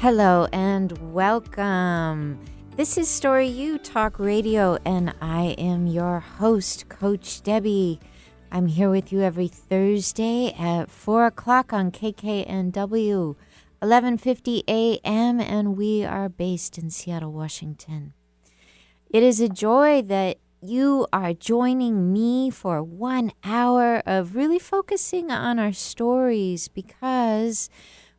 Hello and welcome. This is StoryU Talk Radio, and I am your host, Coach Debbie. I'm here with you every Thursday at 4 o'clock on KKNW, 1150 a.m., and we are based in Seattle, Washington. It is a joy that you are joining me for 1 hour of really focusing on our stories, because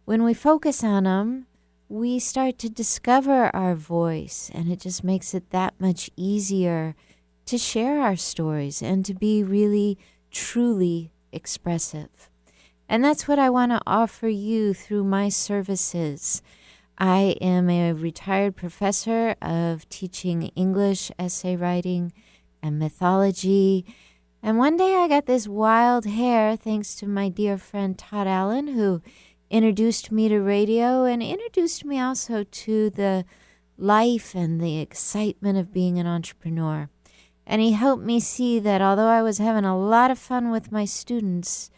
when we focus on them, we start to discover our voice, and it just makes it that much easier to share our stories and to be really, truly expressive. And that's what I want to offer you through my services. I am a retired professor of teaching English, essay writing, and mythology. And one day I got this wild hair thanks to my dear friend Todd Allen, who introduced me to radio and introduced me also to the life and the excitement of being an entrepreneur. And he helped me see that although I was having a lot of fun with my students,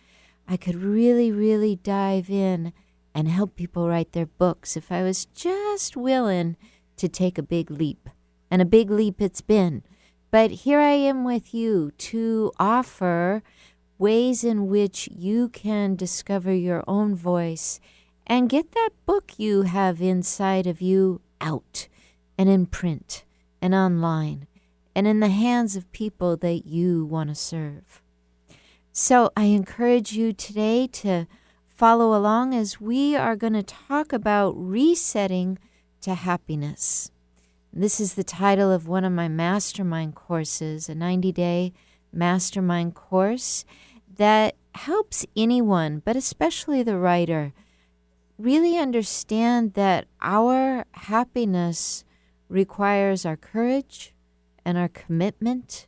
I could really, really dive in and help people write their books if I was just willing to take a big leap. And a big leap it's been. But here I am with you to offer ways in which you can discover your own voice and get that book you have inside of you out and in print and online and in the hands of people that you want to serve. So I encourage you today to follow along as we are going to talk about resetting to happiness. This is the title of one of my mastermind courses, a 90-day mastermind course that helps anyone, but especially the writer, really understand that our happiness requires our courage and our commitment,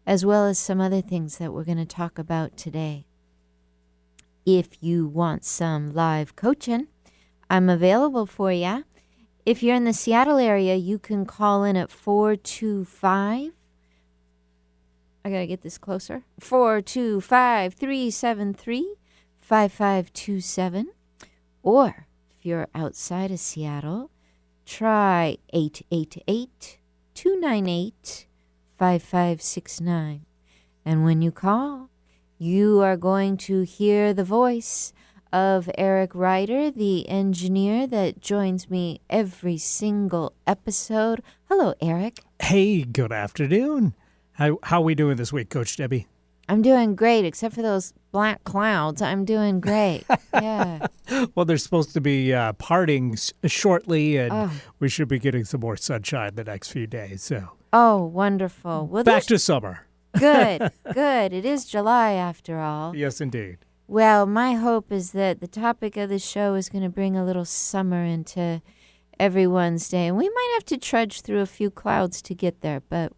as well as some other things that we're going to talk about today. If you want some live coaching, I'm available for you. If you're in the Seattle area, you can call in at 425. I got to get this closer. 425-373-5527. Or if you're outside of Seattle, try 888-298-5569. And when you call, you are going to hear the voice of Eric Ryder, the engineer that joins me every single episode. Hello, Eric. Hey, good afternoon. How are we doing this week, Coach Debbie? I'm doing great, except for those black clouds. I'm doing great. Yeah. Well, they're supposed to be parting shortly, and we should be getting some more sunshine the next few days. So, wonderful. Well, back to summer. Good. It is July after all. Yes, indeed. Well, my hope is that the topic of the show is going to bring a little summer into everyone's day. And we might have to trudge through a few clouds to get there, but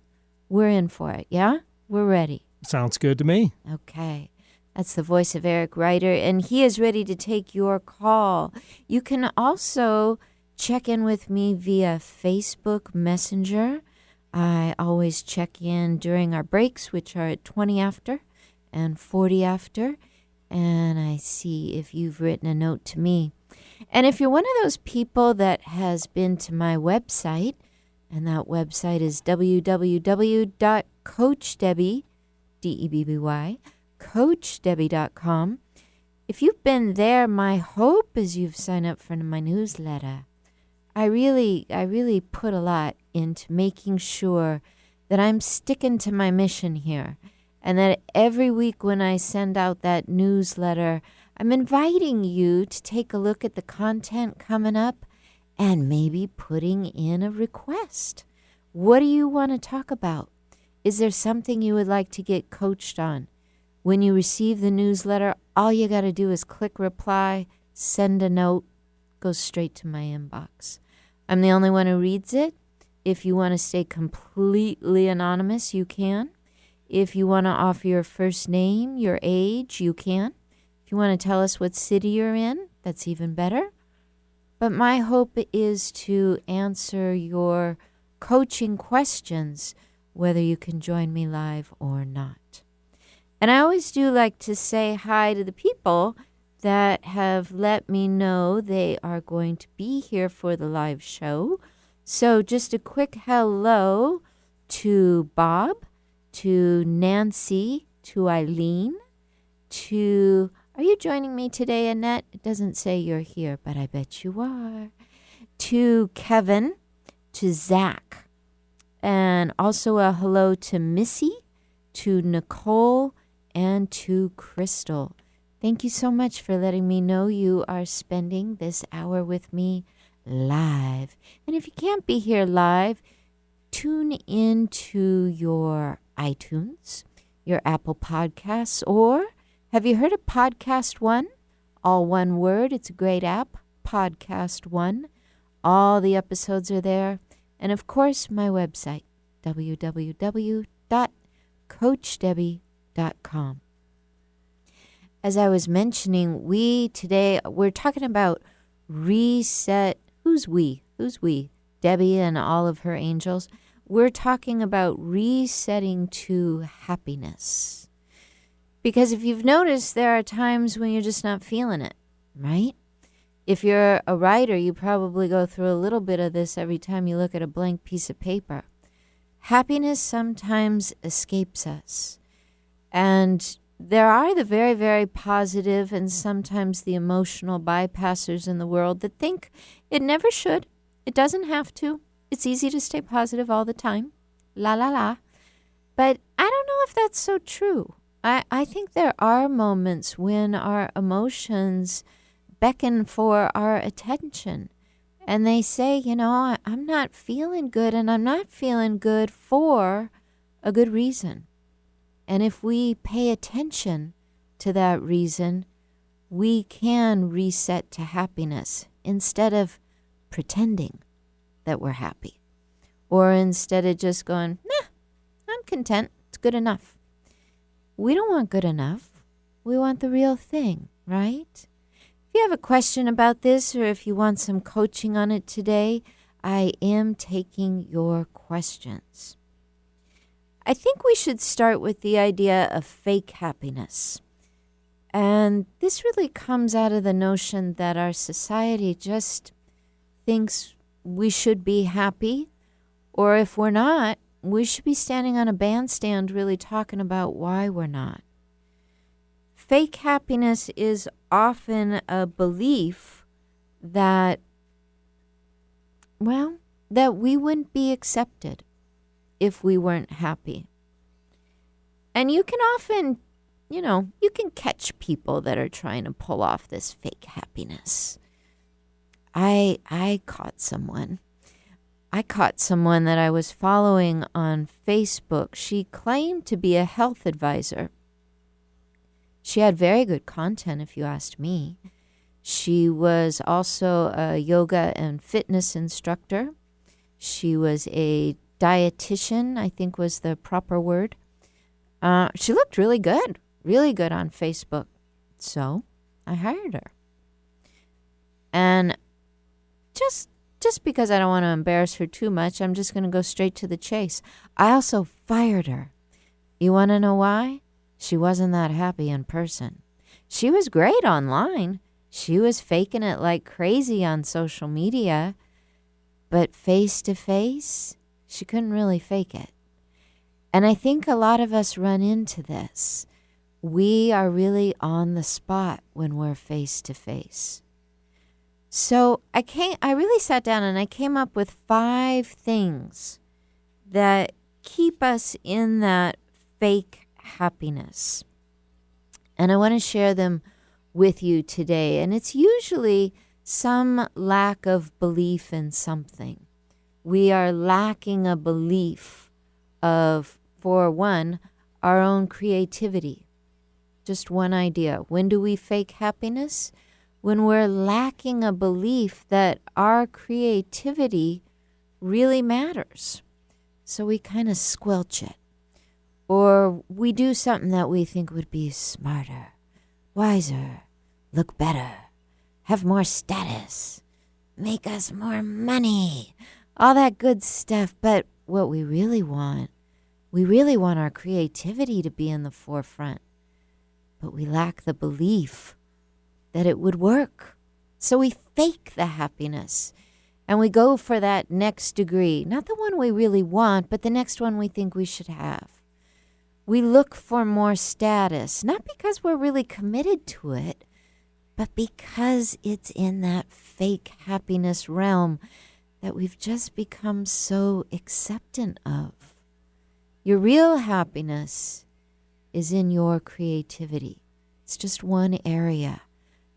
we're in for it, yeah? We're ready. Sounds good to me. Okay. That's the voice of Eric Ryder, and he is ready to take your call. You can also check in with me via Facebook Messenger. I always check in during our breaks, which are at 20 after and 40 after, and I see if you've written a note to me. And if you're one of those people that has been to my website, and that website is www.coachdebby, D-E-B-B-Y, coachdebby.com. If you've been there, my hope is you've signed up for my newsletter. I really put a lot into making sure that I'm sticking to my mission here, and that every week when I send out that newsletter, I'm inviting you to take a look at the content coming up and maybe putting in a request. What do you want to talk about? Is there something you would like to get coached on? When you receive the newsletter, all you got to do is click reply, send a note, goes straight to my inbox. I'm the only one who reads it. If you want to stay completely anonymous, you can. If you want to offer your first name, your age, you can. If you want to tell us what city you're in, that's even better. But my hope is to answer your coaching questions, whether you can join me live or not. And I always do like to say hi to the people that have let me know they are going to be here for the live show. So just a quick hello to Bob, to Nancy, to Eileen, to... Are you joining me today, Annette? It doesn't say you're here, but I bet you are. To Kevin, to Zach, and also a hello to Missy, to Nicole, and to Crystal. Thank you so much for letting me know you are spending this hour with me live. And if you can't be here live, tune into your iTunes, your Apple Podcasts, or have you heard of Podcast One? All one word. It's a great app, Podcast One. All the episodes are there. And of course, my website, www.coachdebbie.com. As I was mentioning, we're talking about reset. Who's we? Debbie and all of her angels. We're talking about resetting to happiness. Because if you've noticed, there are times when you're just not feeling it, right? If you're a writer, you probably go through a little bit of this every time you look at a blank piece of paper. Happiness sometimes escapes us. And there are the very, very positive and sometimes the emotional bypassers in the world that think it never should. It doesn't have to. It's easy to stay positive all the time. La, la, la. But I don't know if that's so true. I think there are moments when our emotions beckon for our attention. And they say, I'm not feeling good, and I'm not feeling good for a good reason. And if we pay attention to that reason, we can reset to happiness instead of pretending that we're happy. Or instead of just going, nah, I'm content, it's good enough. We don't want good enough. We want the real thing, right? If you have a question about this or if you want some coaching on it today, I am taking your questions. I think we should start with the idea of fake happiness. And this really comes out of the notion that our society just thinks we should be happy, or if we're not, we should be standing on a bandstand really talking about why we're not. Fake happiness is often a belief that we wouldn't be accepted if we weren't happy. And you can often, you can catch people that are trying to pull off this fake happiness. I caught someone that I was following on Facebook. She claimed to be a health advisor. She had very good content, if you asked me. She was also a yoga and fitness instructor. She was a dietitian, I think was the proper word. She looked really good on Facebook. So I hired her. And just because I don't want to embarrass her too much, I'm just going to go straight to the chase. I also fired her. You want to know why? She wasn't that happy in person. She was great online. She was faking it like crazy on social media. But face to face, she couldn't really fake it. And I think a lot of us run into this. We are really on the spot when we're face to face. So I really sat down and I came up with 5 things that keep us in that fake happiness. And I want to share them with you today. And it's usually some lack of belief in something. We are lacking a belief of, for one, our own creativity. Just one idea. When do we fake happiness? When we're lacking a belief that our creativity really matters. So we kind of squelch it. Or we do something that we think would be smarter, wiser, look better, have more status, make us more money, all that good stuff. But what we really want our creativity to be in the forefront. But we lack the belief that it would work. So we fake the happiness and we go for that next degree, not the one we really want, but the next one we think we should have. We look for more status, not because we're really committed to it, but because it's in that fake happiness realm that we've just become so acceptant of. Your real happiness is in your creativity. It's just one area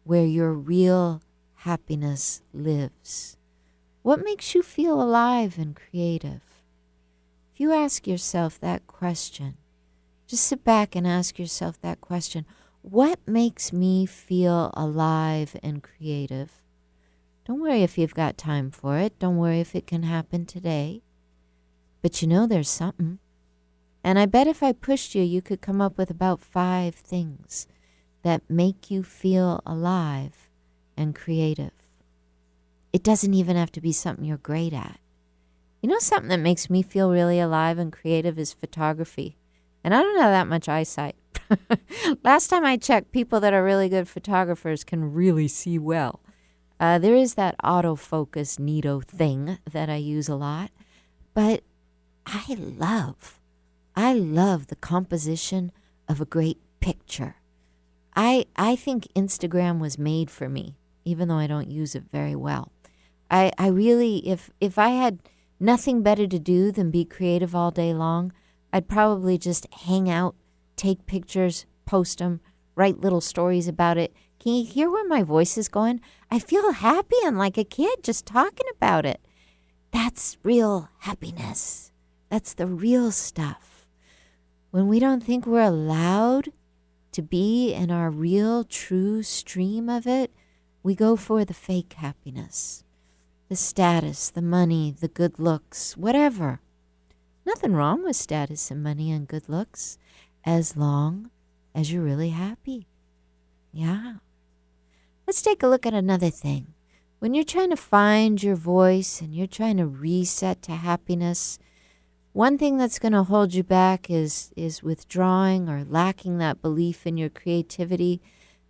where your real happiness lives. What makes you feel alive and creative? If you ask yourself that question, just sit back and ask yourself that question. What makes me feel alive and creative? Don't worry if you've got time for it. Don't worry if it can happen today. But you know there's something. And I bet if I pushed you, you could come up with about 5 things that make you feel alive and creative. It doesn't even have to be something you're great at. You know, something that makes me feel really alive and creative is photography. And I don't have that much eyesight. Last time I checked, people that are really good photographers can really see well. There is that autofocus Nito thing that I use a lot. But I love the composition of a great picture. I think Instagram was made for me, even though I don't use it very well. I really, if I had nothing better to do than be creative all day long, I'd probably just hang out, take pictures, post them, write little stories about it. Can you hear where my voice is going? I feel happy and like a kid just talking about it. That's real happiness. That's the real stuff. When we don't think we're allowed to be in our real, true stream of it, we go for the fake happiness, the status, the money, the good looks, whatever. Nothing wrong with status and money and good looks as long as you're really happy. Yeah. Let's take a look at another thing. When you're trying to find your voice and you're trying to reset to happiness, one thing that's going to hold you back is withdrawing or lacking that belief in your creativity.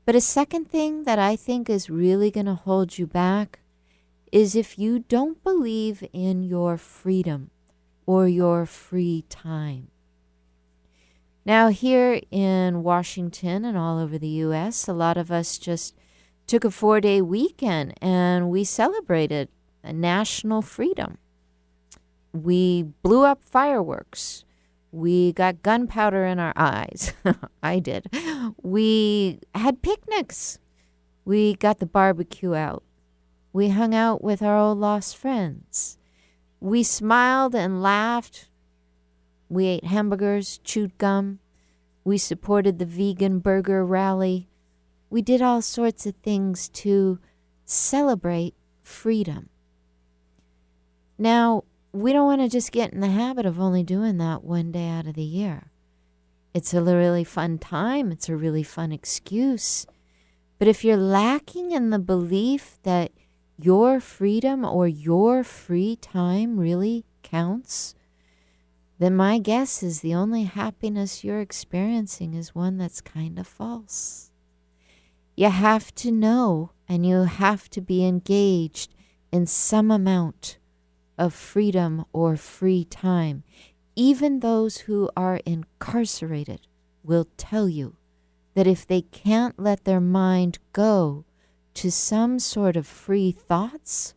But a second thing that I think is really going to hold you back is if you don't believe in your freedom or your free time. Now, here in Washington and all over the U.S., a lot of us just took a 4-day weekend and we celebrated a national freedom. We blew up fireworks. We got gunpowder in our eyes. I did. We had picnics. We got the barbecue out. We hung out with our old lost friends. We smiled and laughed. We ate hamburgers, chewed gum. We supported the vegan burger rally. We did all sorts of things to celebrate freedom. Now, we don't want to just get in the habit of only doing that one day out of the year. It's a really fun time. It's a really fun excuse. But if you're lacking in the belief that your freedom or your free time really counts, then my guess is the only happiness you're experiencing is one that's kind of false. You have to know and you have to be engaged in some amount of freedom or free time. Even those who are incarcerated will tell you that if they can't let their mind go to some sort of free thoughts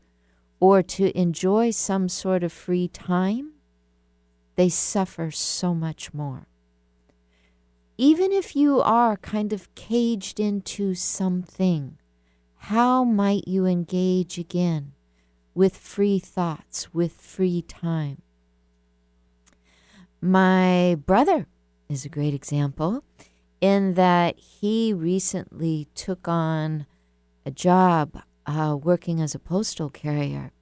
or to enjoy some sort of free time, they suffer so much more. Even if you are kind of caged into something, how might you engage again with free thoughts, with free time? My brother is a great example in that he recently took on a job working as a postal carrier.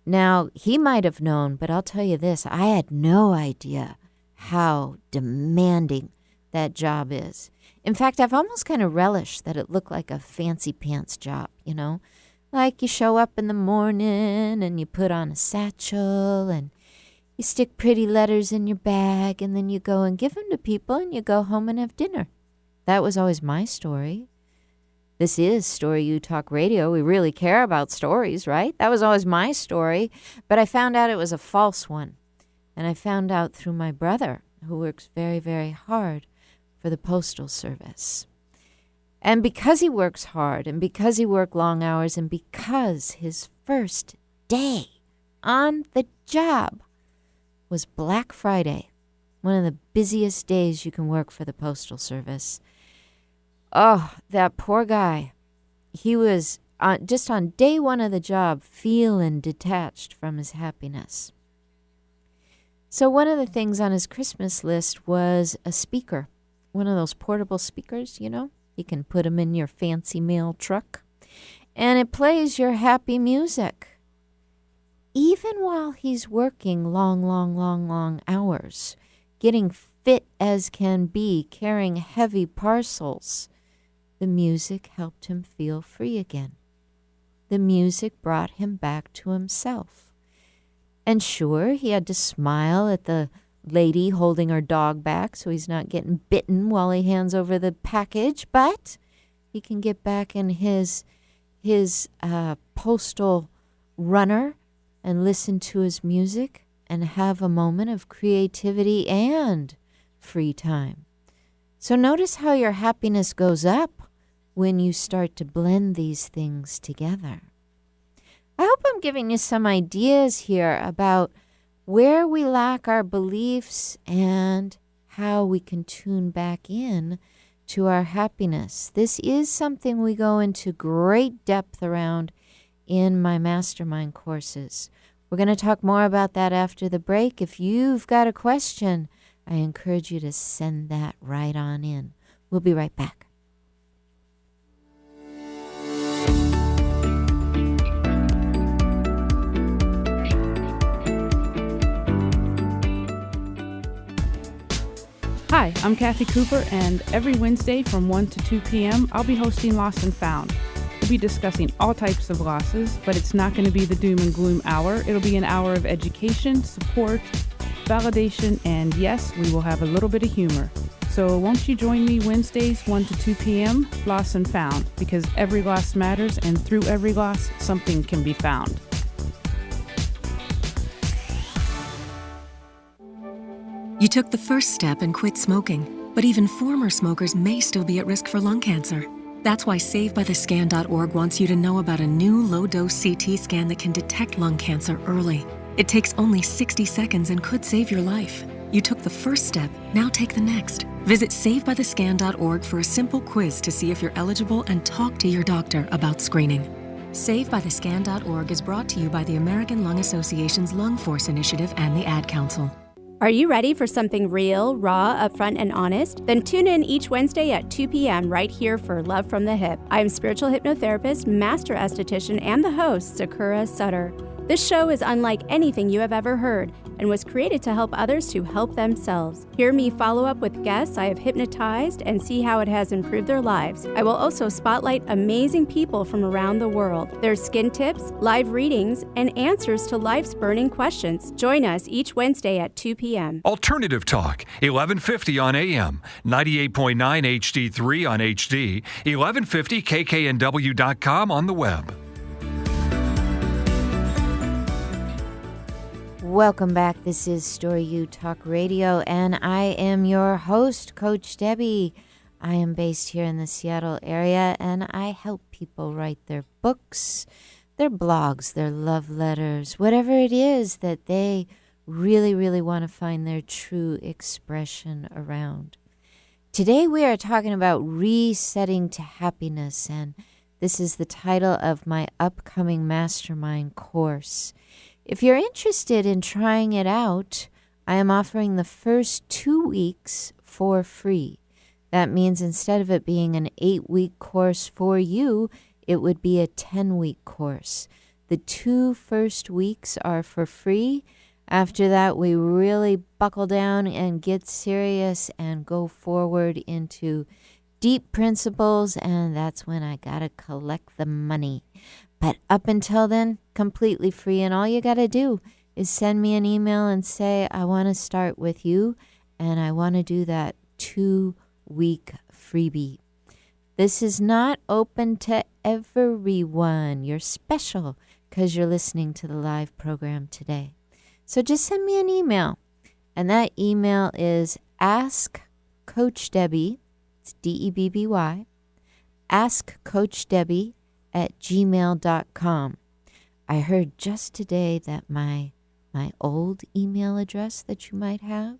Now, he might have known, but I'll tell you this, I had no idea how demanding that job is. In fact, I've almost kind of relished that it looked like a fancy pants job, you know? Like you show up in the morning and you put on a satchel and you stick pretty letters in your bag and then you go and give them to people and you go home and have dinner. That was always my story. This is StoryU Talk Radio. We really care about stories, right? That was always my story, but I found out it was a false one. And I found out through my brother, who works very, very hard for the Postal Service. And because he works hard, and because he worked long hours, and because his first day on the job was Black Friday, one of the busiest days you can work for the Postal Service. Oh, that poor guy. He was just on day one of the job feeling detached from his happiness. So one of the things on his Christmas list was a speaker, one of those portable speakers, you know. You can put them in your fancy mail truck, and it plays your happy music. Even while he's working long hours, getting fit as can be, carrying heavy parcels, the music helped him feel free again. The music brought him back to himself. And sure, he had to smile at the lady holding her dog back so he's not getting bitten while he hands over the package, but he can get back in his postal runner and listen to his music and have a moment of creativity and free time. So notice how your happiness goes up when you start to blend these things together. I hope I'm giving you some ideas here about where we lack our beliefs and how we can tune back in to our happiness. This is something we go into great depth around in my mastermind courses. We're going to talk more about that after the break. If you've got a question, I encourage you to send that right on in. We'll be right back. Hi, I'm Kathy Cooper, and every Wednesday from 1 to 2 p.m., I'll be hosting Lost and Found. We'll be discussing all types of losses, but it's not going to be the doom and gloom hour. It'll be an hour of education, support, validation, and yes, we will have a little bit of humor. So won't you join me Wednesdays, 1 to 2 p.m., Lost and Found, because every loss matters, and through every loss, something can be found. You took the first step and quit smoking, but even former smokers may still be at risk for lung cancer. That's why SaveByTheScan.org wants you to know about a new low-dose CT scan that can detect lung cancer early. It takes only 60 seconds and could save your life. You took the first step, now take the next. Visit SaveByTheScan.org for a simple quiz to see if you're eligible and talk to your doctor about screening. SaveByTheScan.org is brought to you by the American Lung Association's Lung Force Initiative and the Ad Council. Are you ready for something real, raw, upfront, and honest? Then tune in each Wednesday at 2 p.m. right here for Love from the Hip. I am spiritual hypnotherapist, master esthetician, and the host, Sakura Sutter. This show is unlike anything you have ever heard and was created to help others to help themselves. Hear me follow up with guests I have hypnotized and see how it has improved their lives. I will also spotlight amazing people from around the world. There's skin tips, live readings, and answers to life's burning questions. Join us each Wednesday at 2 p.m. Alternative Talk, 1150 on AM, 98.9 HD3 on HD, 1150kknw.com on the web. Welcome back. This is StoryU Talk Radio, and I am your host, Coach Debbie. I am based here in the Seattle area, and I help people write their books, their blogs, their love letters, whatever it is that they really, really want to find their true expression around. Today we are talking about resetting to happiness, and this is the title of my upcoming mastermind course. If you're interested in trying it out, I am offering the first 2 weeks for free. That means instead of it being an 8-week course for you, it would be a 10-week course. The 2 first weeks are for free. After that, we really buckle down and get serious and go forward into deep principles, and that's when I gotta collect the money. But up until then, completely free, and all you got to do is send me an email and say, I want to start with you, and I want to do that 2-week freebie. This is not open to everyone. You're special because you're listening to the live program today. So just send me an email. And that email is askcoachdebbie, it's DEBBY, askcoachdebbie@gmail.com. I heard just today that my old email address that you might have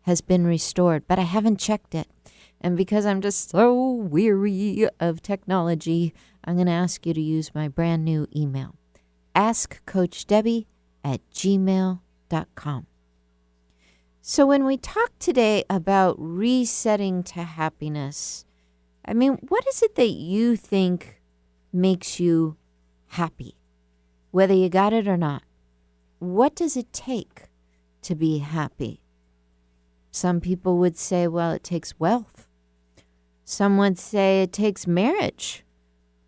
has been restored, but I haven't checked it. And because I'm just so weary of technology, I'm going to ask you to use my brand new email, askcoachdebbie@gmail.com. So when we talk today about resetting to happiness, I mean, what is it that you think makes you happy, whether you got it or not? What does it take to be happy? Some people would say, well, it takes wealth. Some would say it takes marriage.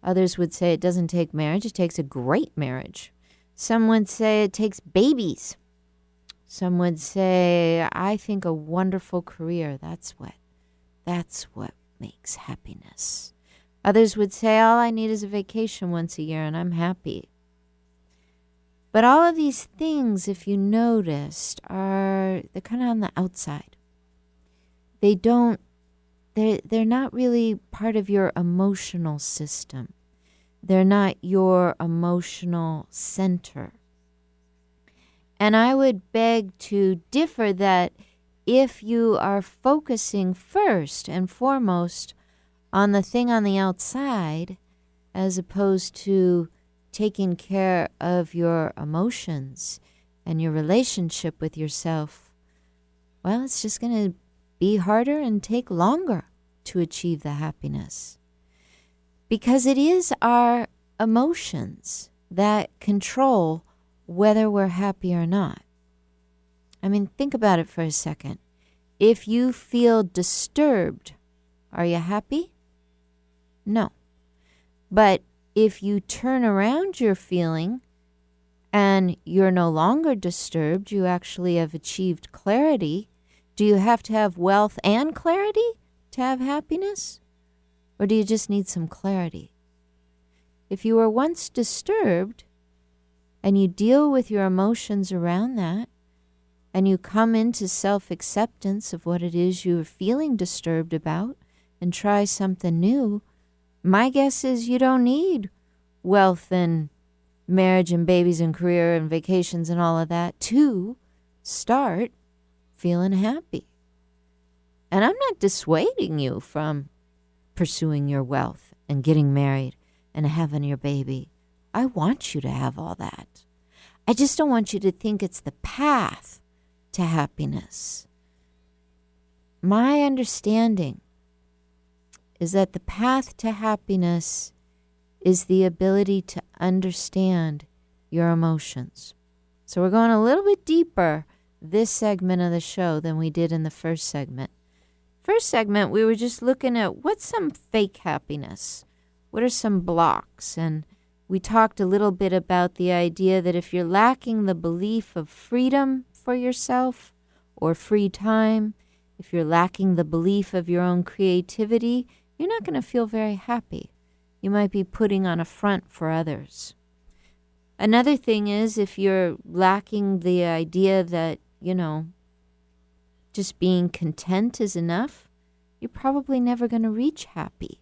Others would say it doesn't take marriage, it takes a great marriage. Some would say it takes babies. Some would say, I think a wonderful career, that's what makes happiness. Others would say, all I need is a vacation once a year and I'm happy. But all of these things, if you noticed, they're kind of on the outside. They're not really part of your emotional system. They're not your emotional center. And I would beg to differ that if you are focusing first and foremost on the thing on the outside, as opposed to taking care of your emotions and your relationship with yourself, well, it's just going to be harder and take longer to achieve the happiness. Because it is our emotions that control whether we're happy or not. I mean, think about it for a second. If you feel disturbed, are you happy? No. But if you turn around your feeling and you're no longer disturbed, you actually have achieved clarity. Do you have to have wealth and clarity to have happiness? Or do you just need some clarity? If you were once disturbed and you deal with your emotions around that, and you come into self-acceptance of what it is you're feeling disturbed about and try something new, my guess is you don't need wealth and marriage and babies and career and vacations and all of that to start feeling happy. And I'm not dissuading you from pursuing your wealth and getting married and having your baby. I want you to have all that. I just don't want you to think it's the path to happiness. My understanding is that the path to happiness is the ability to understand your emotions. So we're going a little bit deeper this segment of the show than we did in the first segment. First segment, we were just looking at what's some fake happiness? What are some blocks? And we talked a little bit about the idea that if you're lacking the belief of freedom for yourself or free time, if you're lacking the belief of your own creativity, you're not going to feel very happy. You might be putting on a front for others. Another thing is if you're lacking the idea that, just being content is enough, you're probably never going to reach happy.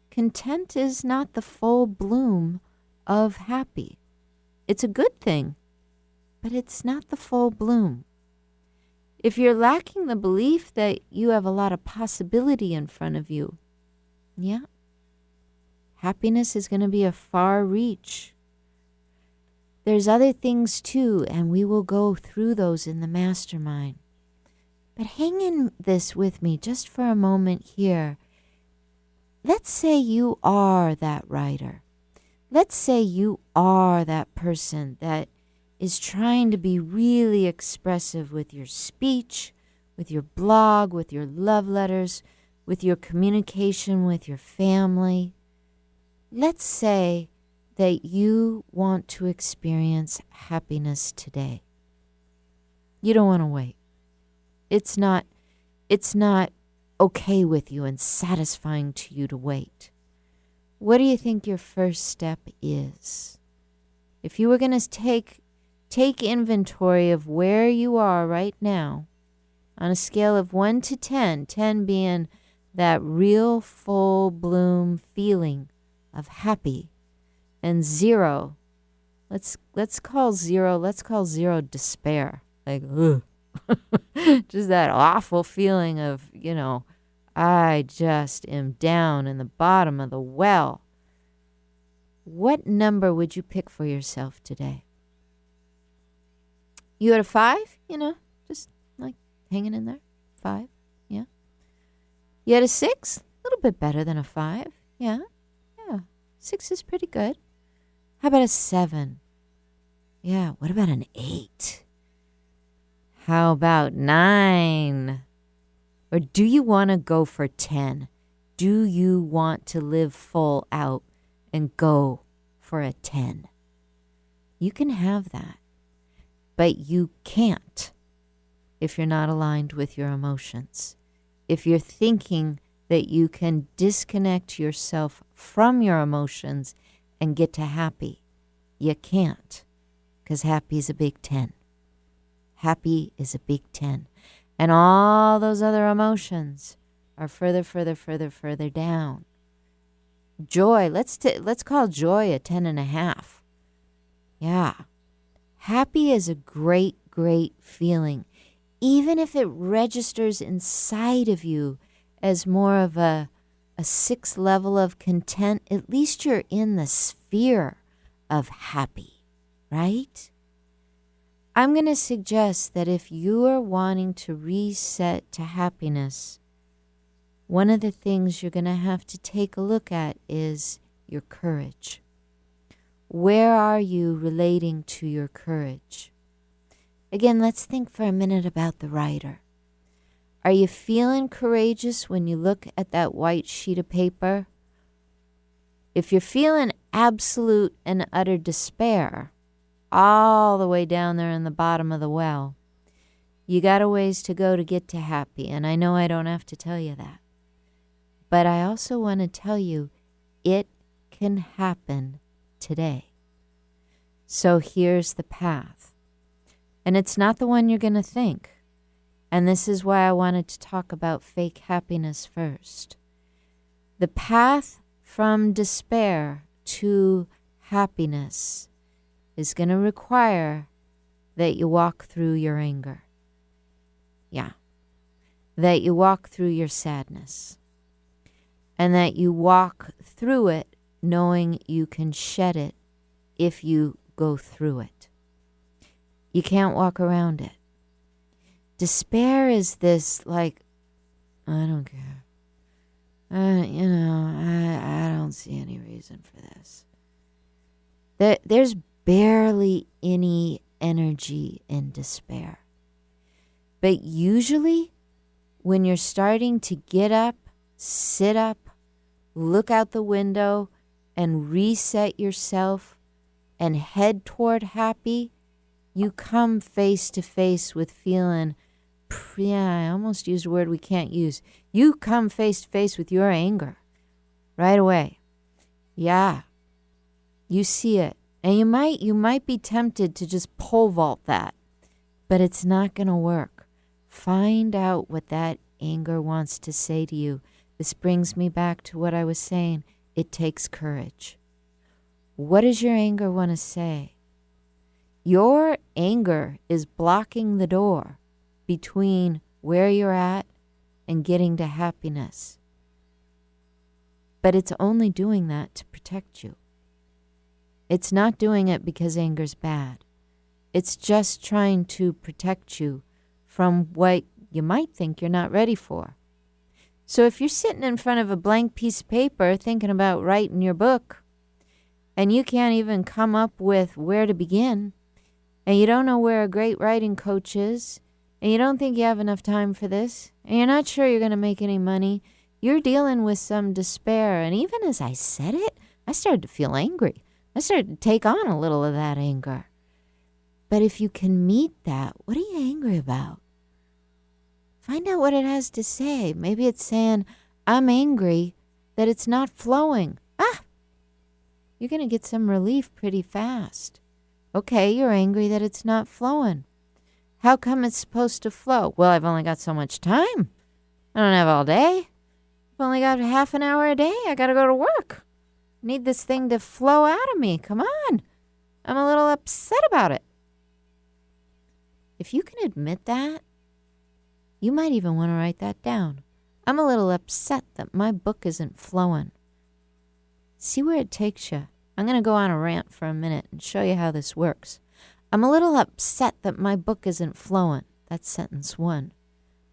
Content is not the full bloom of happy. It's a good thing, but it's not the full bloom. If you're lacking the belief that you have a lot of possibility in front of you, happiness is going to be a far reach. There's other things too, and we will go through those in the mastermind. But hang in this with me just for a moment here. Let's say you are that writer. Let's say you are that person that is trying to be really expressive with your speech, with your blog, with your love letters, with your communication with your family. Let's say that you want to experience happiness today. You don't want to wait. It's not okay with you and satisfying to you to wait. What do you think your first step is? If you were going to take inventory of where you are right now on a scale of 1 to 10, 10 being that real full bloom feeling of happy, and 0, let's call 0 despair. Like, ugh. Just that awful feeling of, I just am down in the bottom of the well. What number would you pick for yourself today? You at a 5, just like hanging in there? 5, yeah. You at a 6? A little bit better than a 5, yeah. 6 is pretty good. How about a 7? Yeah, what about an 8? How about 9? Or do you want to go for 10? Do you want to live full out and go for a 10? You can have that, but you can't if you're not aligned with your emotions. If you're thinking that you can disconnect yourself from your emotions and get to happy, you can't, because happy is a big 10. Happy is a big 10. And all those other emotions are further down. Joy, let's call joy a 10.5. Yeah. Happy is a great feeling. Even if it registers inside of you as more of a 6 level of content, at least you're in the sphere of happy, right? I'm going to suggest that if you are wanting to reset to happiness, one of the things you're going to have to take a look at is your courage. Where are you relating to your courage? Again, let's think for a minute about the writer. Are you feeling courageous when you look at that white sheet of paper? If you're feeling absolute and utter despair, all the way down there in the bottom of the well, you got a ways to go to get to happy, and I know I don't have to tell you that. But I also want to tell you it can happen today. So here's the path. And it's not the one you're going to think. And this is why I wanted to talk about fake happiness first. The path from despair to happiness is going to require that you walk through your anger. Yeah. That you walk through your sadness. And that you walk through it knowing you can shed it if you go through it. You can't walk around it. Despair is this, like, I don't care. I don't see any reason for this. There's barely any energy in despair. But usually, when you're starting to get up, sit up, look out the window, and reset yourself and head toward happy, you come face to face with feeling, I almost used a word we can't use. You come face to face with your anger right away. Yeah, you see it. And you might be tempted to just pole vault that, but it's not going to work. Find out what that anger wants to say to you. This brings me back to what I was saying. It takes courage. What does your anger want to say? Your anger is blocking the door between where you're at and getting to happiness. But it's only doing that to protect you. It's not doing it because anger's bad. It's just trying to protect you from what you might think you're not ready for. So if you're sitting in front of a blank piece of paper thinking about writing your book, and you can't even come up with where to begin, and you don't know where a great writing coach is, and you don't think you have enough time for this, and you're not sure you're going to make any money, you're dealing with some despair. And even as I said it, I started to feel angry. I started to take on a little of that anger. But if you can meet that, what are you angry about? Find out what it has to say. Maybe it's saying, I'm angry that it's not flowing. You're going to get some relief pretty fast. Okay, you're angry that it's not flowing. How come it's supposed to flow? Well, I've only got so much time. I don't have all day. I've only got half an hour a day. I got to go to work. I need this thing to flow out of me. Come on. I'm a little upset about it. If you can admit that, you might even want to write that down. I'm a little upset that my book isn't flowing. See where it takes you. I'm going to go on a rant for a minute and show you how this works. I'm a little upset that my book isn't flowing. That's sentence 1.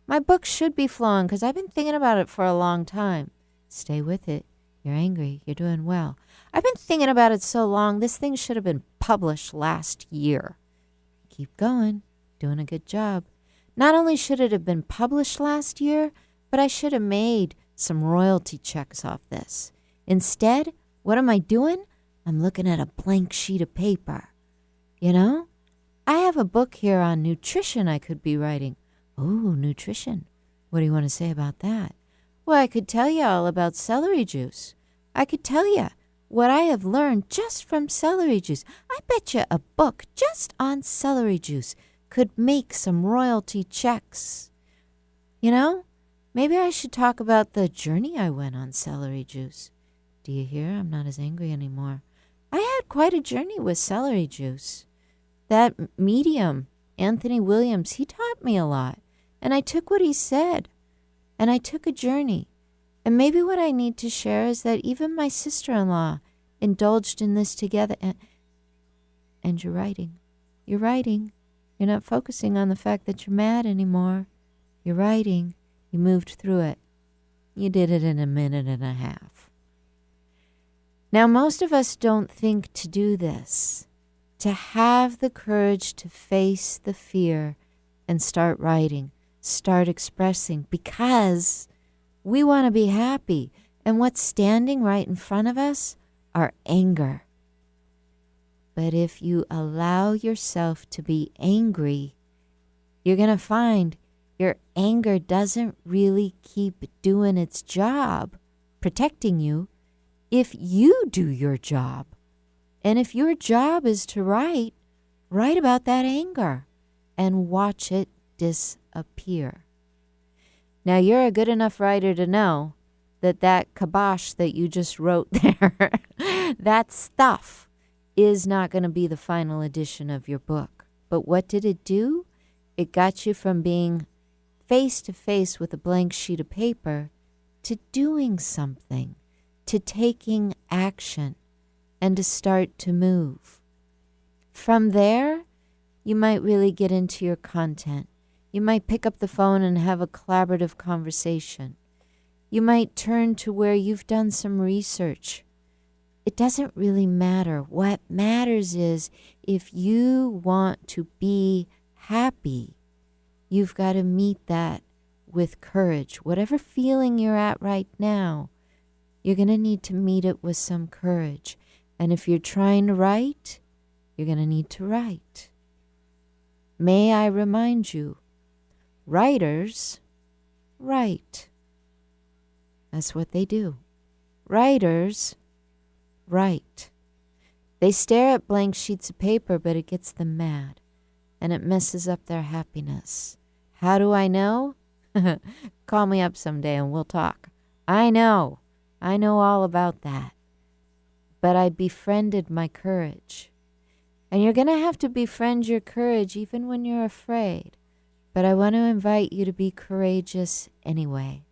My book should be flowing because I've been thinking about it for a long time. Stay with it. You're angry. You're doing well. I've been thinking about it so long, this thing should have been published last year. Keep going. Doing a good job. Not only should it have been published last year, but I should have made some royalty checks off this. Instead, what am I doing? I'm looking at a blank sheet of paper. You know, I have a book here on nutrition I could be writing. Oh, nutrition. What do you want to say about that? Well, I could tell you all about celery juice. I could tell you what I have learned just from celery juice. I bet you a book just on celery juice could make some royalty checks. You know, maybe I should talk about the journey I went on celery juice. Do you hear? I'm not as angry anymore. I had quite a journey with celery juice. That medium, Anthony Williams, he taught me a lot. And I took what he said. And I took a journey. And maybe what I need to share is that even my sister-in-law indulged in this together. And you're writing. You're writing. You're not focusing on the fact that you're mad anymore. You're writing. You moved through it. You did it in a minute and a half. Now, most of us don't think to do this, to have the courage to face the fear and start writing, start expressing, because we want to be happy. And what's standing right in front of us? Our anger. But if you allow yourself to be angry, you're going to find your anger doesn't really keep doing its job, protecting you, if you do your job. And if your job is to write about that anger and watch it disappear. Now, you're a good enough writer to know that kibosh that you just wrote there, that stuff is not going to be the final edition of your book. But what did it do? It got you from being face to face with a blank sheet of paper to doing something, to taking action, and to start to move. From there, you might really get into your content. You might pick up the phone and have a collaborative conversation. You might turn to where you've done some research. It doesn't really matter. What matters is if you want to be happy, you've got to meet that with courage. Whatever feeling you're at right now, you're going to need to meet it with some courage. And if you're trying to write, you're going to need to write. May I remind you, writers write. That's what they do. Writers write. They stare at blank sheets of paper, but it gets them mad, and it messes up their happiness. How do I know? Call me up someday and we'll talk. I know all about that. But I befriended my courage. And you're going to have to befriend your courage even when you're afraid. But I want to invite you to be courageous anyway.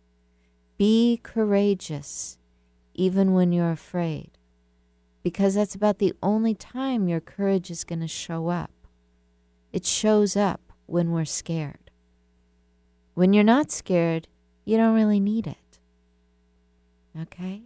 Be courageous even when you're afraid. Because that's about the only time your courage is going to show up. It shows up when we're scared. When you're not scared, you don't really need it. Okay?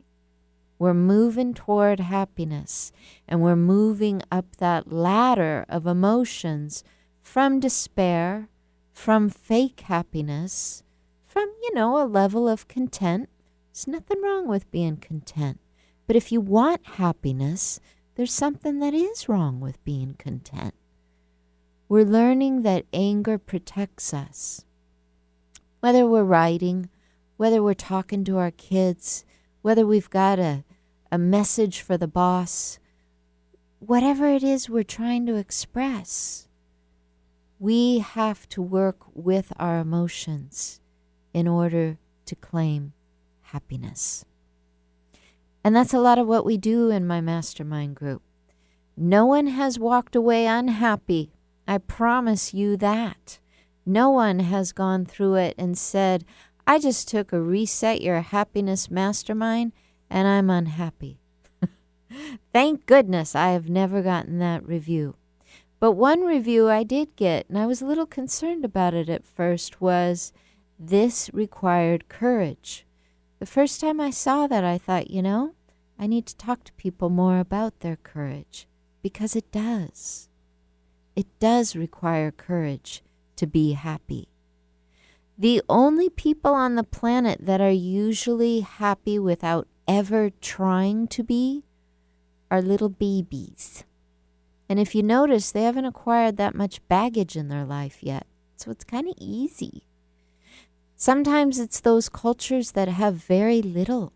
We're moving toward happiness, and we're moving up that ladder of emotions from despair, from fake happiness, from, a level of content. There's nothing wrong with being content. But if you want happiness, there's something that is wrong with being content. We're learning that anger protects us. Whether we're writing, whether we're talking to our kids, whether we've got a message for the boss, whatever it is we're trying to express, we have to work with our emotions in order to claim happiness. And that's a lot of what we do in my mastermind group. No one has walked away unhappy. I promise you that. No one has gone through it and said, I just took a Reset Your Happiness mastermind and I'm unhappy. Thank goodness I have never gotten that review. But one review I did get, and I was a little concerned about it at first, was this required courage. The first time I saw that, I thought, I need to talk to people more about their courage, because it does. It does require courage to be happy. The only people on the planet that are usually happy without ever trying to be are little babies. And if you notice, they haven't acquired that much baggage in their life yet. So it's kind of easy. Sometimes it's those cultures that have very little.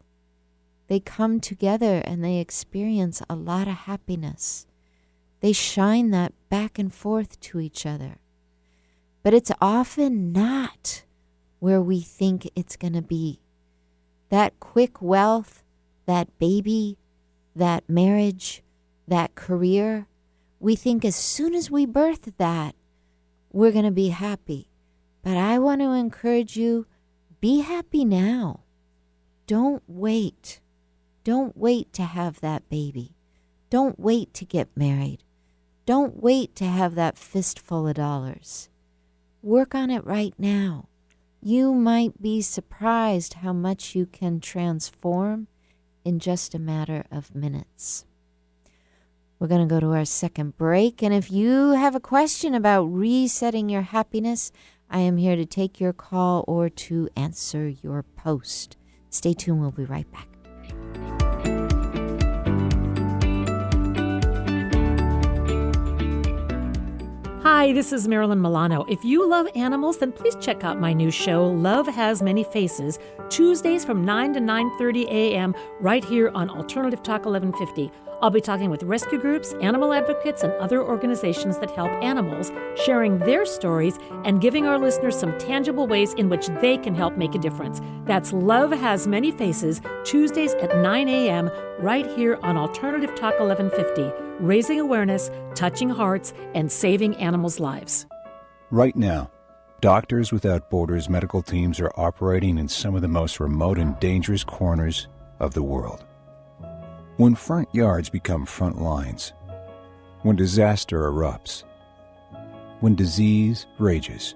They come together and they experience a lot of happiness. They shine that back and forth to each other. But it's often not where we think it's going to be. That quick wealth, that baby, that marriage, that career, we think as soon as we birth that, we're going to be happy. But I want to encourage you, be happy now. Don't wait. Don't wait to have that baby. Don't wait to get married. Don't wait to have that fistful of dollars. Work on it right now. You might be surprised how much you can transform in just a matter of minutes. We're going to go to our second break. And if you have a question about resetting your happiness, I am here to take your call or to answer your post. Stay tuned. We'll be right back. Hi, this is Marilyn Milano. If you love animals, then please check out my new show, Love Has Many Faces, Tuesdays from 9 to 9:30 a.m. right here on Alternative Talk 1150. I'll be talking with rescue groups, animal advocates, and other organizations that help animals, sharing their stories and giving our listeners some tangible ways in which they can help make a difference. That's Love Has Many Faces, Tuesdays at 9 a.m. right here on Alternative Talk 1150. Raising awareness, touching hearts, and saving animals' lives. Right now, Doctors Without Borders medical teams are operating in some of the most remote and dangerous corners of the world. When front yards become front lines, when disaster erupts, when disease rages,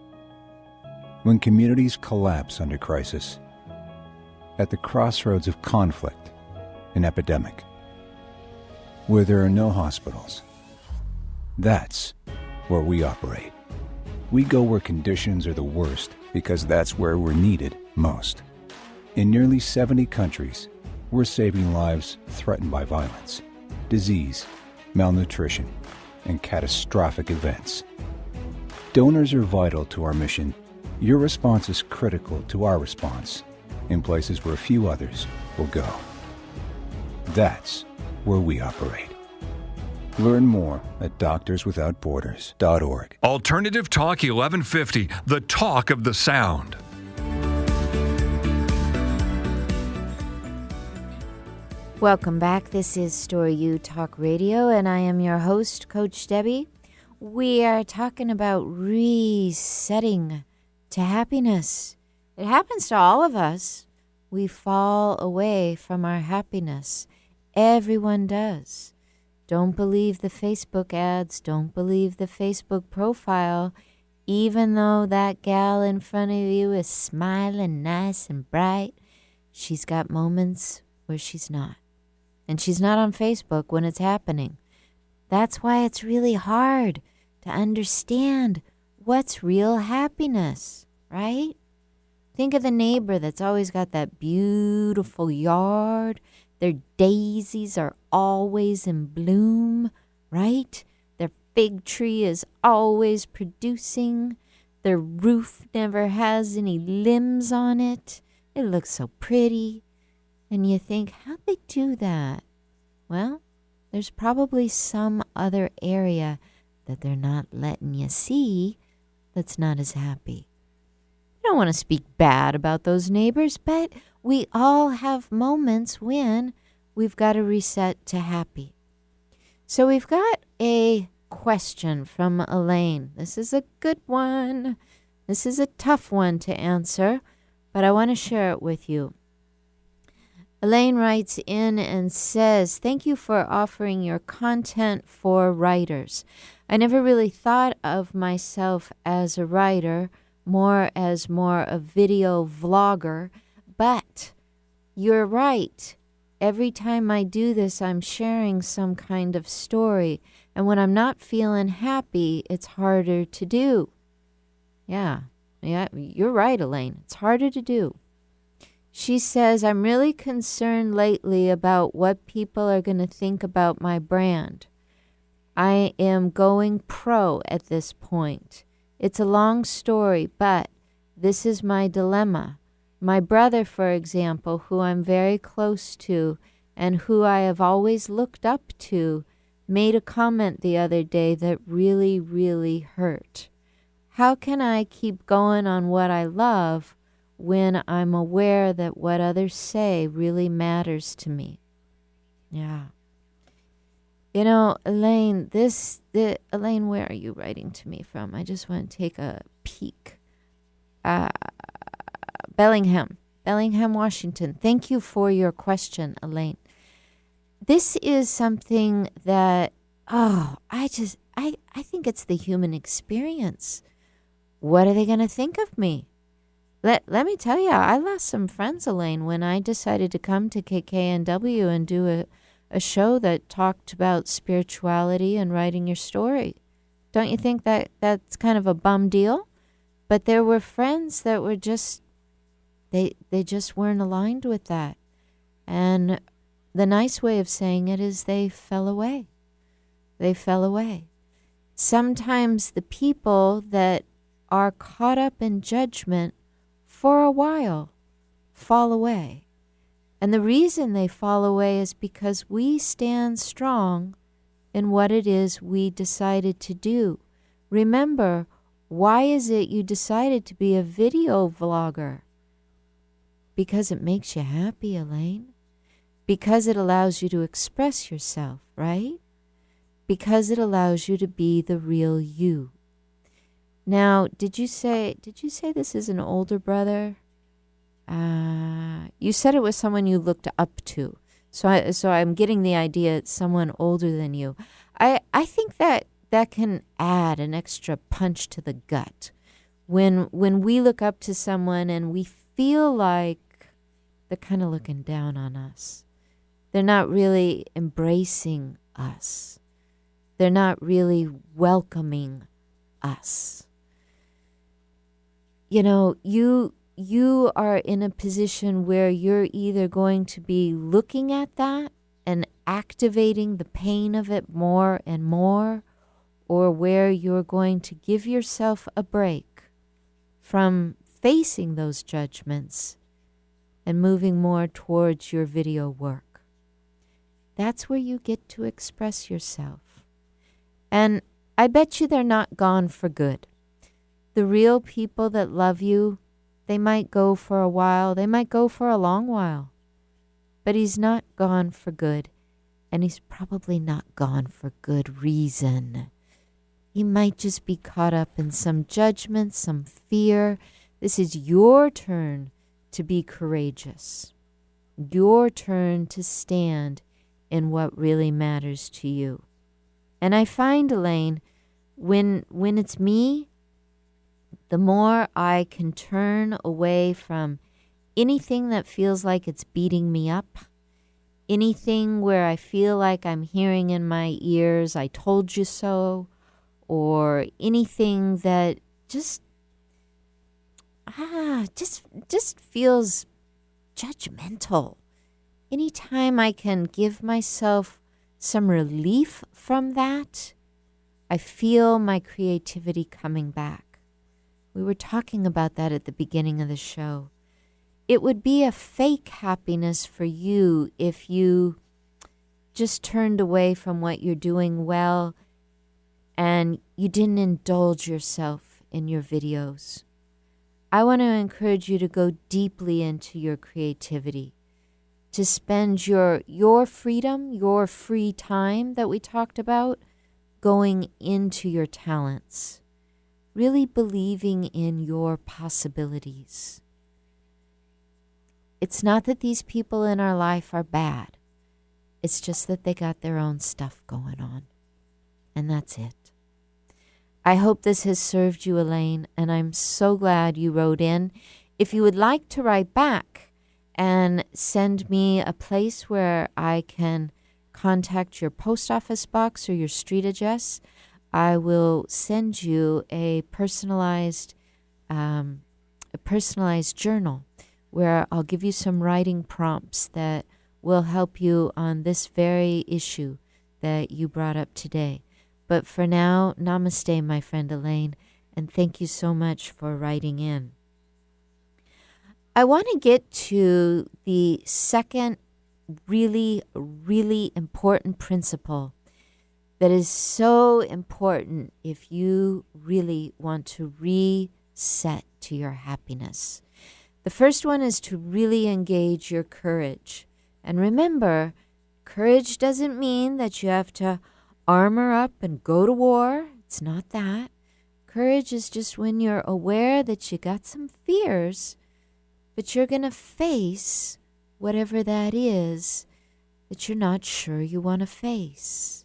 when communities collapse under crisis, at the crossroads of conflict and epidemic, where there are no hospitals, that's where we operate. We go where conditions are the worst because that's where we're needed most. In nearly 70 countries, we're saving lives threatened by violence, disease, malnutrition, and catastrophic events. Donors are vital to our mission. Your response is critical to our response in places where few others will go. That's where we operate. Learn more at doctorswithoutborders.org. Alternative Talk 1150, the talk of the sound. Welcome back. This is StoryU Talk Radio, and I am your host, Coach Debbie. We are talking about resetting to happiness. It happens to all of us. We fall away from our happiness. Everyone does. Don't believe the Facebook ads. Don't believe the Facebook profile. Even though that gal in front of you is smiling nice and bright, she's got moments where she's not. And she's not on Facebook when it's happening. That's why it's really hard to understand what's real happiness, right? Think of the neighbor that's always got that beautiful yard. Their daisies are always in bloom, right? Their fig tree is always producing. Their roof never has any limbs on it. It looks so pretty. And you think, how'd they do that? Well, there's probably some other area that they're not letting you see that's not as happy. I don't want to speak bad about those neighbors, but we all have moments when we've got to reset to happy. So we've got a question from Elaine. This is a good one. This is a tough one to answer, but I want to share it with you. Elaine writes in and says, thank you for offering your content for writers. I never really thought of myself as a writer, more a video vlogger, but you're right. Every time I do this, I'm sharing some kind of story. And when I'm not feeling happy, it's harder to do. Yeah, you're right, Elaine. It's harder to do. She says, I'm really concerned lately about what people are going to think about my brand. I am going pro at this point. It's a long story, but this is my dilemma. My brother, for example, who I'm very close to and who I have always looked up to, made a comment the other day that really, really hurt. How can I keep going on what I love when I'm aware that what others say really matters to me? Yeah. You know, Elaine, Elaine, where are you writing to me from? I just want to take a peek. Bellingham, Washington. Thank you for your question, Elaine. This is something that, I think it's the human experience. What are they going to think of me? Let me tell you, I lost some friends, Elaine, when I decided to come to KKNW and do a show that talked about spirituality and writing your story. Don't you think that that's kind of a bum deal? But there were friends that were just, they just weren't aligned with that. And the nice way of saying it is they fell away. They fell away. Sometimes the people that are caught up in judgment for a while fall away. And the reason they fall away is because we stand strong in what it is we decided to do. Remember, why is it you decided to be a video vlogger? Because it makes you happy, Elaine. Because it allows you to express yourself, right? Because it allows you to be the real you. Now, did you say this is an older brother? You said it was someone you looked up to. So I'm getting the idea it's someone older than you. I think that can add an extra punch to the gut. When we look up to someone and we feel like they're kind of looking down on us. They're not really embracing us. They're not really welcoming us. You know, you are in a position where you're either going to be looking at that and activating the pain of it more and more, or where you're going to give yourself a break from facing those judgments and moving more towards your video work. That's where you get to express yourself. And I bet you they're not gone for good. The real people that love you, they might go for a while, they might go for a long while, but he's not gone for good, and he's probably not gone for good reason. He might just be caught up in some judgment, some fear. This is your turn to be courageous, your turn to stand in what really matters to you. And I find, Elaine, when it's me, the more I can turn away from anything that feels like it's beating me up, anything where I feel like I'm hearing in my ears, I told you so, or anything that just feels judgmental. Anytime I can give myself some relief from that, I feel my creativity coming back. We were talking about that at the beginning of the show. It would be a fake happiness for you if you just turned away from what you're doing well and you didn't indulge yourself in your videos. I want to encourage you to go deeply into your creativity, to spend your freedom, your free time that we talked about, going into your talents, really believing in your possibilities. It's not that these people in our life are bad. It's just that they got their own stuff going on. And that's it. I hope this has served you, Elaine, and I'm so glad you wrote in. If you would like to write back and send me a place where I can contact your post office box or your street address, I will send you a personalized journal where I'll give you some writing prompts that will help you on this very issue that you brought up today. But for now, namaste, my friend Elaine, and thank you so much for writing in. I want to get to the second really, really important principle that is so important if you really want to reset to your happiness. The first one is to really engage your courage. And remember, courage doesn't mean that you have to armor up and go to war. It's not that. Courage is just when you're aware that you got some fears, but you're going to face whatever that is that you're not sure you want to face.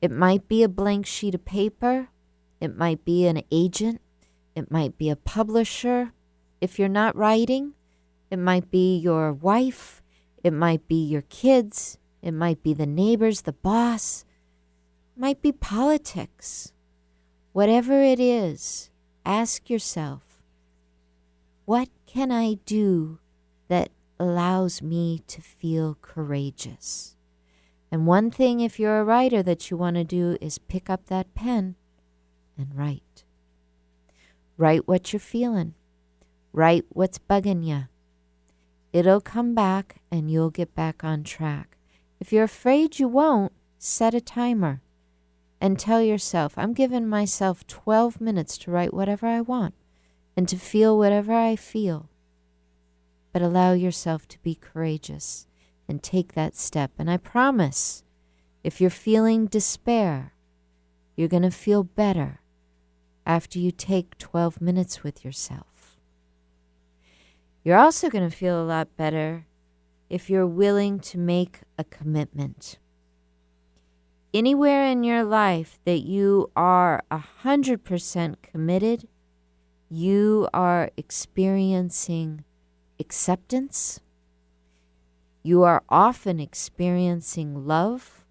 It might be a blank sheet of paper. It might be an agent. It might be a publisher. If you're not writing, it might be your wife. It might be your kids. It might be the neighbors, the boss. It might be politics. Whatever it is, ask yourself, what can I do that allows me to feel courageous? And one thing, if you're a writer, that you want to do is pick up that pen and write. Write what you're feeling. Write what's bugging you. It'll come back and you'll get back on track. If you're afraid you won't, set a timer and tell yourself, I'm giving myself 12 minutes to write whatever I want and to feel whatever I feel. But allow yourself to be courageous and take that step. And I promise, if you're feeling despair, you're going to feel better after you take 12 minutes with yourself. You're also going to feel a lot better if you're willing to make a commitment. Anywhere in your life that you are 100% committed, you are experiencing acceptance. You are often experiencing love,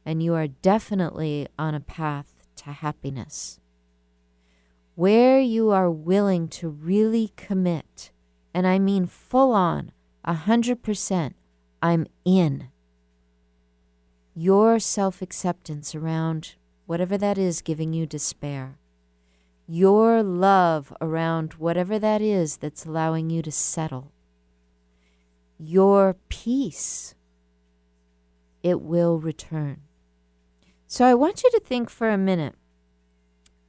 and you are definitely on a path to happiness. Where you are willing to really commit, and I mean full on, 100%, I'm in. Your self-acceptance around whatever that is giving you despair. Your love around whatever that is that's allowing you to settle. Your peace, it will return. So I want you to think for a minute.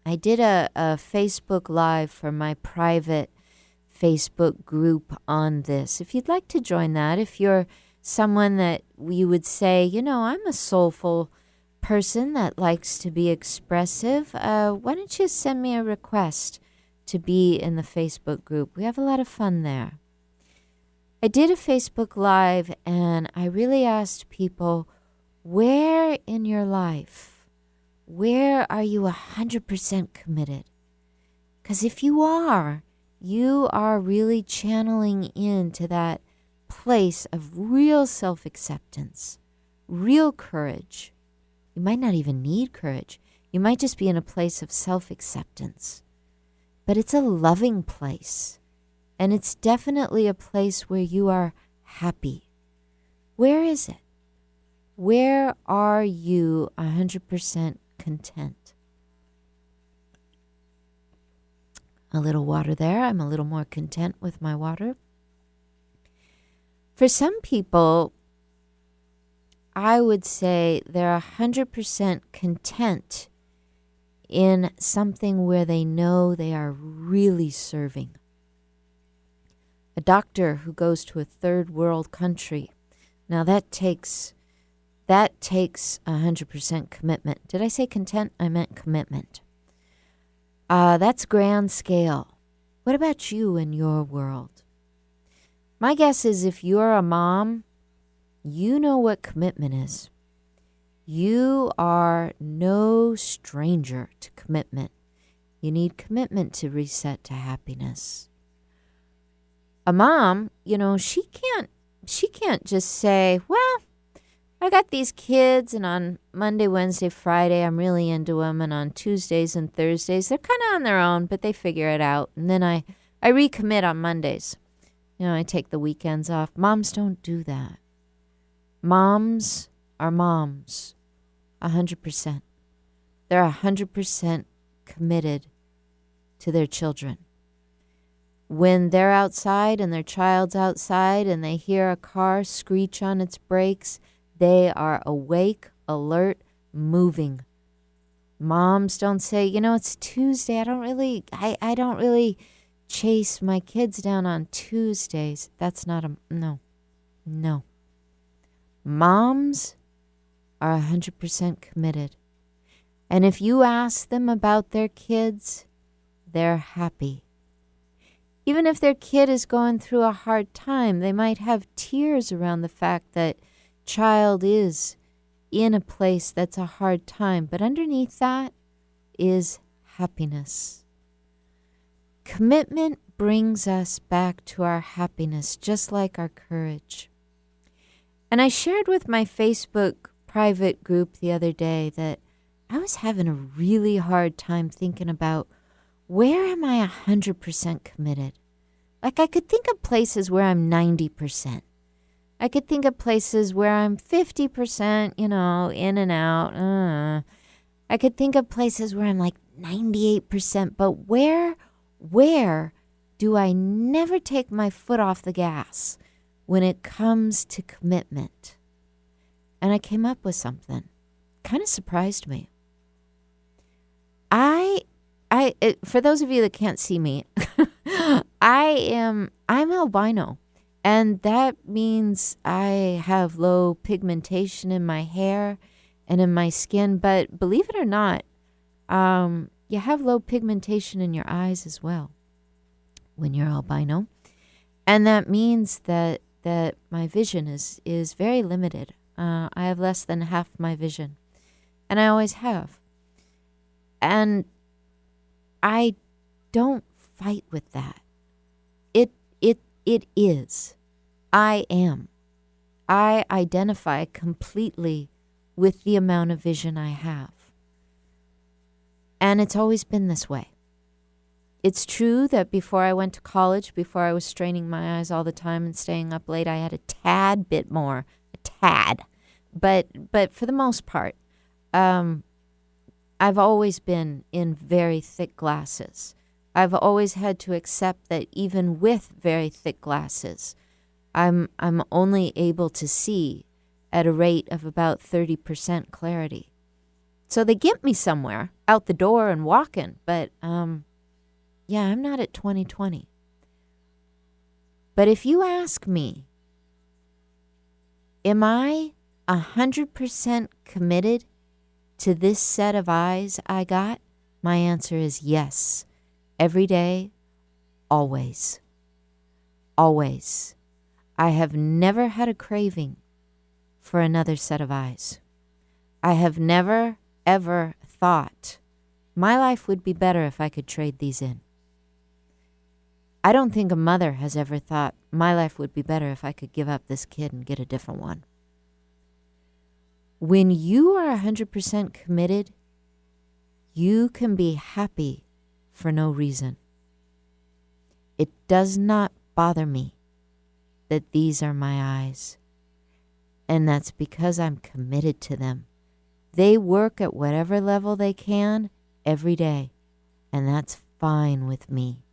I did a Facebook Live for my private Facebook group on this. If you'd like to join that, if you're someone that we would say, you know, I'm a soulful person that likes to be expressive, why don't you send me a request to be in the Facebook group? We have a lot of fun there. I did a Facebook Live and I really asked people, where in your life, where are you 100% committed? Because if you are really channeling into that place of real self-acceptance, real courage. You might not even need courage. You might just be in a place of self-acceptance. But it's a loving place. And it's definitely a place where you are happy. Where is it? Where are you 100% content? a little water there. I'm a little more content with my water. For some people, I would say they're 100% content in something where they know they are really serving. A doctor who goes to a third world country. Now that takes 100% commitment. Did I say content? I meant commitment. That's grand scale. What about you and your world? My guess is if you're a mom, you know what commitment is. You are no stranger to commitment. You need commitment to reset to happiness. A mom, she can't just say, well, I got these kids, and on Monday, Wednesday, Friday, I'm really into them, and on Tuesdays and Thursdays, they're kind of on their own, but they figure it out, and then I recommit on Mondays. I take the weekends off. Moms don't do that. Moms are moms, 100%. They're 100% committed to their children. When they're outside and their child's outside and they hear a car screech on its brakes, they are awake, alert, moving. Moms don't say, it's Tuesday. I don't really chase my kids down on Tuesdays. That's not no. Moms are 100% committed. And if you ask them about their kids, they're happy. Even if their kid is going through a hard time, they might have tears around the fact that child is in a place that's a hard time. But underneath that is happiness. Commitment brings us back to our happiness, just like our courage. And I shared with my Facebook private group the other day that I was having a really hard time thinking about, where am I 100% committed? Like, I could think of places where I'm 90%. I could think of places where I'm 50%, in and out. I could think of places where I'm like 98%. But where do I never take my foot off the gas when it comes to commitment? And I came up with something. Kind of surprised me. For those of you that can't see me, I'm albino, and that means I have low pigmentation in my hair and in my skin. But believe it or not, you have low pigmentation in your eyes as well when you're albino, and that means that my vision is very limited. I have less than half my vision, and I always have. And I don't fight with that. It is. I am. I identify completely with the amount of vision I have. And it's always been this way. It's true that before I went to college, before I was straining my eyes all the time and staying up late, I had a tad bit more. A tad. But for the most part, I've always been in very thick glasses. I've always had to accept that even with very thick glasses, I'm only able to see at a rate of about 30% clarity. So they get me somewhere, out the door and walking, but I'm not at 20/20. But if you ask me, am I 100% committed to this set of eyes I got? My answer is yes. Every day, always. Always. I have never had a craving for another set of eyes. I have never, ever thought my life would be better if I could trade these in. I don't think a mother has ever thought my life would be better if I could give up this kid and get a different one. When you are 100% committed, you can be happy for no reason. It does not bother me that these are my eyes. And that's because I'm committed to them. They work at whatever level they can every day. And that's fine with me.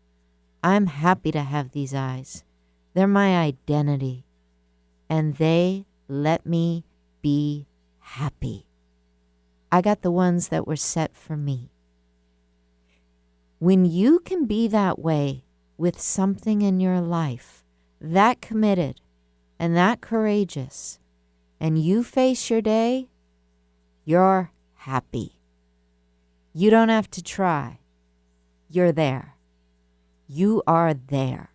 I'm happy to have these eyes. They're my identity. And they let me be happy. I got the ones that were set for me. When you can be that way with something in your life, that committed and that courageous, and you face your day, you're happy. You don't have to try. You're there. You are there.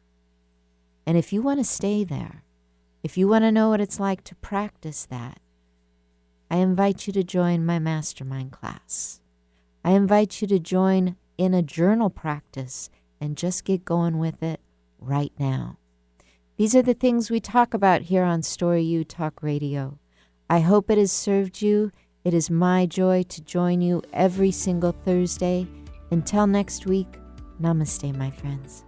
And if you want to stay there, if you want to know what it's like to practice that, I invite you to join my mastermind class. I invite you to join in a journal practice and just get going with it right now. These are the things we talk about here on StoryU Talk Radio. I hope it has served you. It is my joy to join you every single Thursday. Until next week, namaste, my friends.